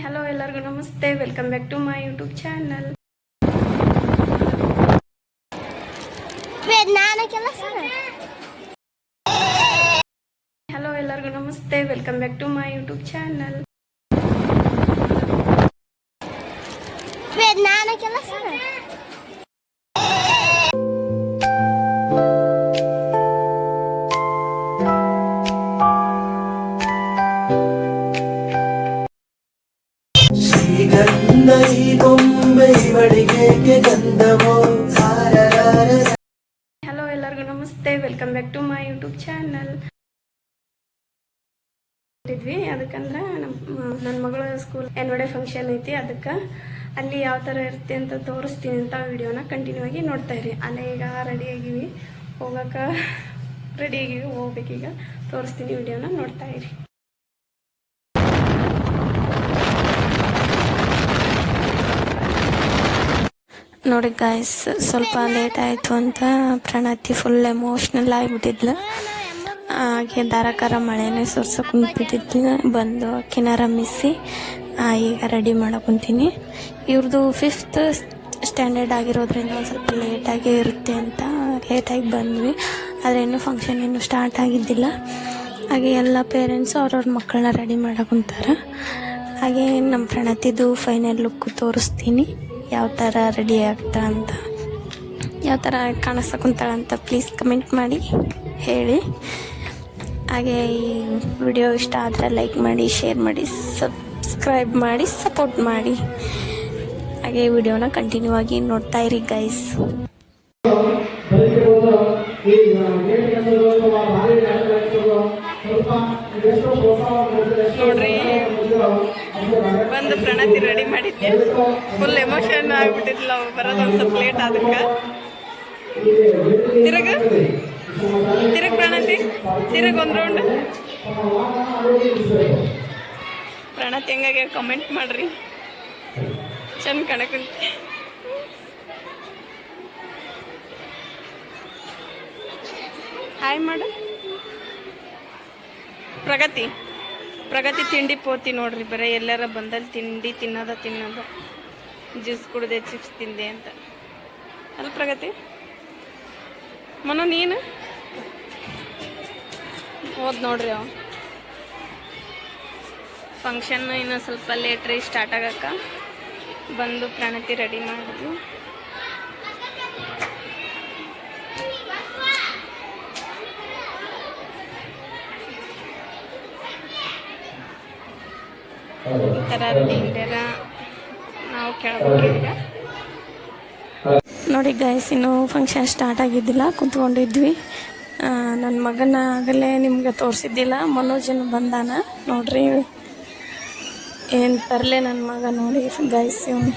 Hello ಎಲ್ಲರಿಗೂ ನಮಸ್ತೆ, welcome back to my YouTube channel. Hello ಎಲ್ಲರಿಗೂ ನಮಸ್ತೆ, welcome back to my YouTube channel. Hello ಎಲ್ಲರಿಗೂ ನಮಸ್ತೆ, welcome back to my YouTube channel. ಅದಕ್ಕಂದ್ರೆ ನನ್ನ ಮಗಳ ಸ್ಕೂಲ್ ಆನ್ಯುವಲ್ ಡೇ ಫಂಕ್ಷನ್ ಐತಿ. ಅದಕ್ಕೆ ಅಲ್ಲಿ ಯಾವ ಥರ ಇರುತ್ತೆ ಅಂತ ತೋರಿಸ್ತೀನಿ ಅಂತ ವಿಡಿಯೋನ ಕಂಟಿನ್ಯೂ ಆಗಿ ನೋಡ್ತಾ ಇರಿ. ಅಲ್ಲೇ ಈಗ ರೆಡಿಯಾಗಿವಿ, ಹೋಗ್ಬೇಕೀಗ. ತೋರಿಸ್ತೀನಿ, ವಿಡಿಯೋನ ನೋಡ್ತಾ ಇರಿ. ನೋಡಿ ಗಾಯ್ಸ್, ಸ್ವಲ್ಪ ಲೇಟ್ ಆಯಿತು ಅಂತ ಪ್ರಣತಿ ಫುಲ್ ಎಮೋಷ್ನಲ್ ಆಗಿಬಿಟ್ಟಿದ್ಲು. ಹಾಗೆ ಧಾರಾಕಾರ ಮಳೆನೇ ಸುರ್ಸೋಕೆ ಕುಂತ್ಬಿಟ್ಟಿದ್ಲು. ಬಂದು ಅಕ್ಕಿನಾರ ಮಿಸ್ಸಿ ಈಗ ರೆಡಿ ಮಾಡಕೊಂತೀನಿ. ಇವ್ರದ್ದು 5th ಸ್ಟ್ಯಾಂಡರ್ಡ್ ಆಗಿರೋದ್ರಿಂದ ಒಂದು ಸ್ವಲ್ಪ ಲೇಟಾಗೇ ಇರುತ್ತೆ ಅಂತ ಲೇಟಾಗಿ ಬಂದ್ವಿ. ಆದರೆ ಇನ್ನೂ ಫಂಕ್ಷನ್ ಇನ್ನೂ ಸ್ಟಾರ್ಟ್ ಆಗಿದ್ದಿಲ್ಲ. ಹಾಗೆ ಎಲ್ಲ ಪೇರೆಂಟ್ಸು ಅವ್ರವ್ರ ಮಕ್ಕಳನ್ನ ರೆಡಿ ಮಾಡಕೊಂತಾರೆ. ಹಾಗೆ ನಮ್ಮ ಪ್ರಣತಿದು ಫೈನಲ್ ಲುಕ್ ತೋರಿಸ್ತೀನಿ, ಯಾವ ಥರ ರೆಡಿ ಆಗ್ತಾಳಂತ, ಯಾವ ಥರ ಕಾಣಿಸ್ಕೊಂತಾಳಂತ ಪ್ಲೀಸ್ ಕಮೆಂಟ್ ಮಾಡಿ ಹೇಳಿ. ಹಾಗೆ ಈ ವಿಡಿಯೋ ಇಷ್ಟ ಆದರೆ ಲೈಕ್ ಮಾಡಿ, ಶೇರ್ ಮಾಡಿ, ಸಬ್ಸ್ಕ್ರೈಬ್ ಮಾಡಿ, ಸಪೋರ್ಟ್ ಮಾಡಿ. ಹಾಗೆ ವಿಡಿಯೋನ ಕಂಟಿನ್ಯೂ ಆಗಿ ನೋಡ್ತಾ ಇರಿ ಗೈಸ್. ನೋಡ್ರಿ, ಬಂದು ಪ್ರಣತಿ ರೆಡಿ ಮಾಡಿದ್ದೆ. ಫುಲ್ ಎಮೋಷನ್ ಆಗಿಬಿಟ್ಟಿದ್ಲ. ಬರೋದೊಂದು ಸ್ವಲ್ಪ ಲೇಟ್. ಅದಕ್ಕೆ ತಿರುಗ್ ಪ್ರಣತಿ, ತಿರುಗ್ ಒಂದು ರೌಂಡ್. ಪ್ರಣತಿ ಹೆಂಗಾಗಿ ಕಮೆಂಟ್ ಮಾಡ್ರಿ, ಚಂದ ಕಾಣಕಂತೆ. ಹಾಯ್ ಮಾಡು. ಪ್ರಗತಿ ತಿಂಡಿ ಪೋತಿ ನೋಡ್ರಿ, ಬರೀ ಎಲ್ಲಾರ ಬಂದಲ್ಲಿ ತಿಂಡಿ ತಿನ್ನೋದ ಜ್ಯೂಸ್ ಕುಡ್ದೆ, ಚಿಪ್ಸ್ ತಿಂದೆ ಅಂತ. ಅಲ್ಲ ಪ್ರಗತಿ? ಮನು ನೀನು ಹೋದ್ ನೋಡ್ರಿ. ಅವ ಫಂಕ್ಷನ್ ಇನ್ನೂ ಸ್ವಲ್ಪ ಲೇಟ್ ರೀ ಸ್ಟಾರ್ಟ್ ಆಗಕ್ಕೆ. ಬಂದು ಪ್ರಣತಿ ರೆಡಿ ಮಾಡಿದ್ವಿ. ಈ ಥರ ರೆಡಿ ಇದ್ದಾರ, ನಾವು ಕೇಳಬೇಕೀಗ. ನೋಡಿ ಗೈಸ್, ಇನ್ನೂ ಫಂಕ್ಷನ್ ಸ್ಟಾರ್ಟ್ ಆಗಿದ್ದಿಲ್ಲ, ಕುಂತ್ಕೊಂಡಿದ್ವಿ. ನನ್ನ ಮಗನ ಆಗಲೇ ನಿಮ್ಗೆ ತೋರಿಸಿದ್ದಿಲ್ಲ, ಮನೋಜನ ಬಂದಾನ ನೋಡ್ರಿ. ಏನು ತರಲೆ ನನ್ನ ಮಗ ನೋಡಿ ಗೈಸ್. ಇವನು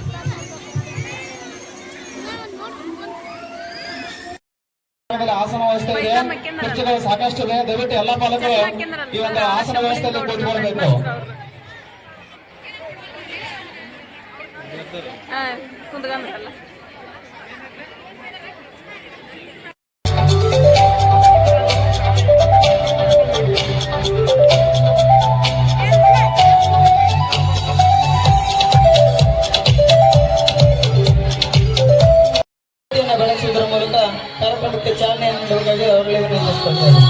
ಆಸನ ವ್ಯವಸ್ಥೆ ಇದೆ, ಸಾಕಷ್ಟು ಇದೆ. ದಯವಿಟ್ಟು ಎಲ್ಲ ಪಾಲಕರು ಈ ಒಂದು ಆಸನ ವ್ಯವಸ್ಥೆಯಲ್ಲಿ ಕೂತ್ಕೊಳ್ಬೇಕು. ಕುಂತ್ಕೊಂಡ್ರಲ್ಲ. ಬೆಳೆಸುವುದರ ಮೂಲಕ ಕಾರ್ಯಕ್ರಮಕ್ಕೆ ಚಾಲನೆಯನ್ನು ನೀಡುವುದಾಗಿ ಅವರಲ್ಲಿ ನಿರ್ವಹಿಸಿಕೊಳ್ತಾರೆ.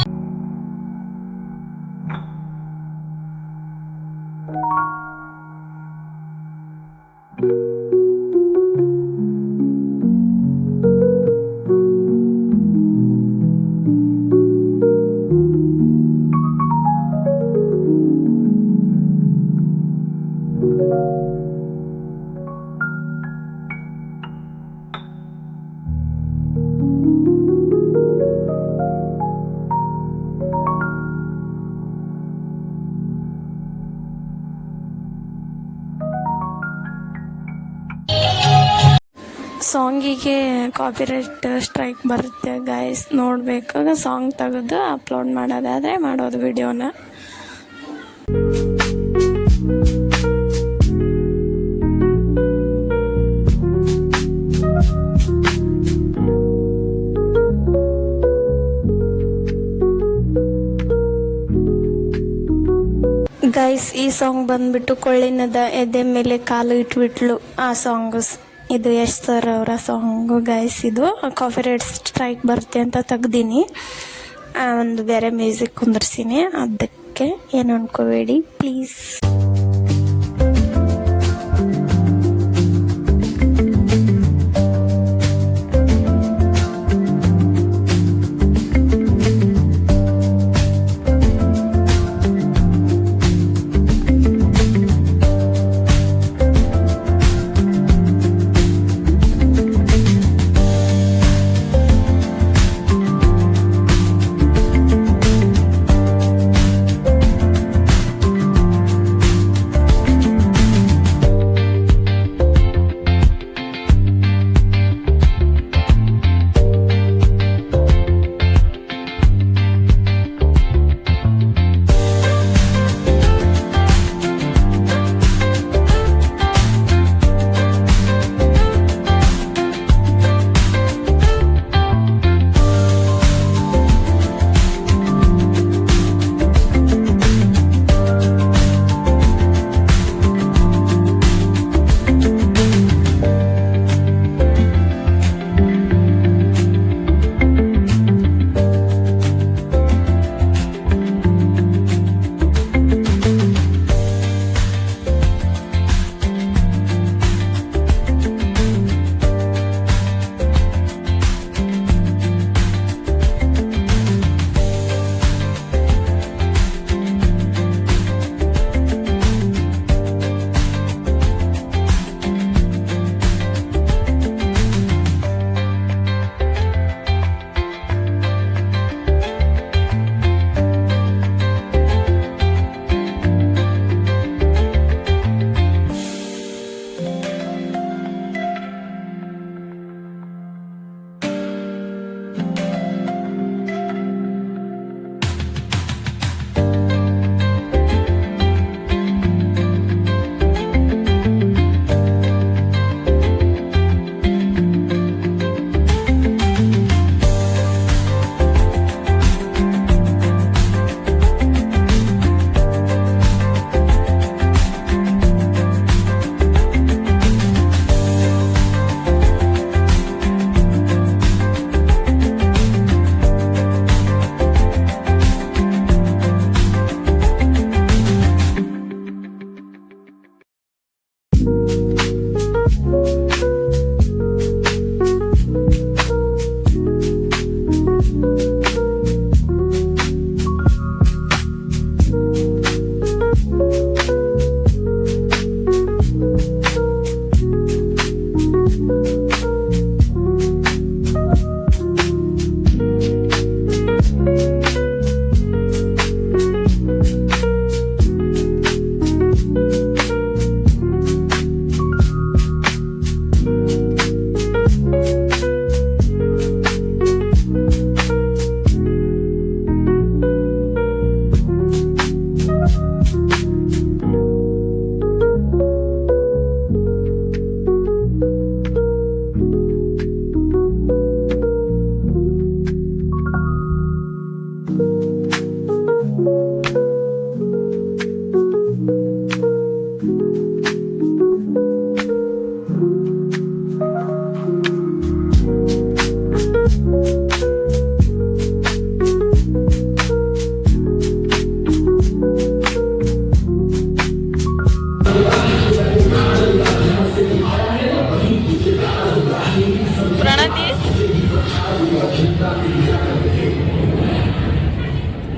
ಸಾಂಗಿಗೆ ಕಾಪಿರೈಟ್ ಸ್ಟ್ರೈಕ್ ಬರುತ್ತೆ ಗೈಸ್. ನೋಡಬೇಕು, ಸಾಂಗ್ ತೆಗೆದು ಅಪ್ಲೋಡ್ ಮಾಡೋದಾದರೆ ಮಾಡೋದು ವಿಡಿಯೋನ. ಗೈಸ್, ಈ ಈ ಸಾಂಗ್ ಬಂದ್ಬಿಟ್ಟು ಕೊಳ್ಳಿನದ ಎದೆ ಮೇಲೆ ಕಾಲು ಇಟ್ಬಿಟ್ಲು ಆ ಸಾಂಗ್. ಇದು ಯಶ್ ಸರ್ ಅವರ ಸಾಂಗು ಗೈಸ್. ಇದು ಕಾಪಿರೈಟ್ ಸ್ಟ್ರೈಕ್ ಬರುತ್ತೆ ಅಂತ ತೆಗ್ದೀನಿ. ಒಂದು ಬೇರೆ ಮ್ಯೂಸಿಕ್ ಕುಂದರ್ಸಿನಿ, ಅದಕ್ಕೆ ಏನು ಅನ್ಕೋಬೇಡಿ ಪ್ಲೀಸ್.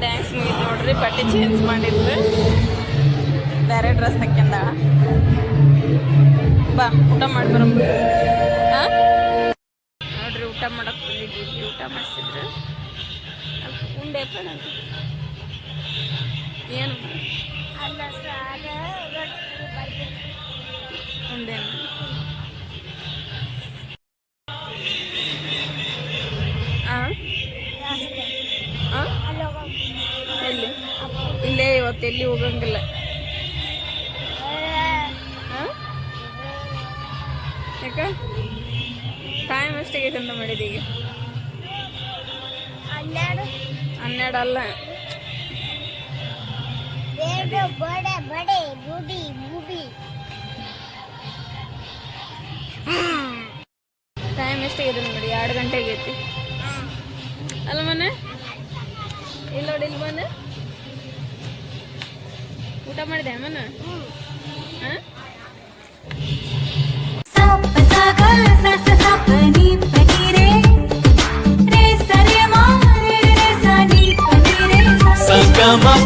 ಡ್ಯಾನ್ಸ್ ಮುಗಿತು ನೋಡ್ರಿ, ಬಟ್ಟೆ ಚೇಂಜ್ ಮಾಡಿದ್ರು, ಬೇರೆ ಡ್ರೆಸ್ ಹಾಕ್ಯಂದ. ಬಾ ಊಟ ಮಾಡಿ ಬರಂ. ನೋಡ್ರಿ ಊಟ ಮಾಡಕ್ ಬಂದಿದ್ವಿ, ಊಟ ಮಾಡಿಸಿದ್ರು. ಉಂಡೆಪ್ಪ ಏನು ಉಂಡೇನು ಎಲ್ಲಿ ಇಲ್ಲೇ ಇವತ್ತು ಎಲ್ಲಿ ಹೋಗಂಗಿಲ್ಲ. ಯಾಕ ಟೈಮ್ ಎಷ್ಟಾಗೈತೆ ಅಂತ ಮಾಡಿದ ಈಗ? 12 ಅಲ್ಲ, ಟೈಮ್ ಎಷ್ಟಾಗಿದೆ ನೋಡಿ, 2 ಗಂಟೆ ಆಗೈತಿ ಅಲ್ಲ ಮನೆ. ಇಲ್ಲಿ ನೋಡಿ, ಇಲ್ಲಿ ಬಂದು ಊಟ ಮಾಡಿದೆ ಮನ. Sa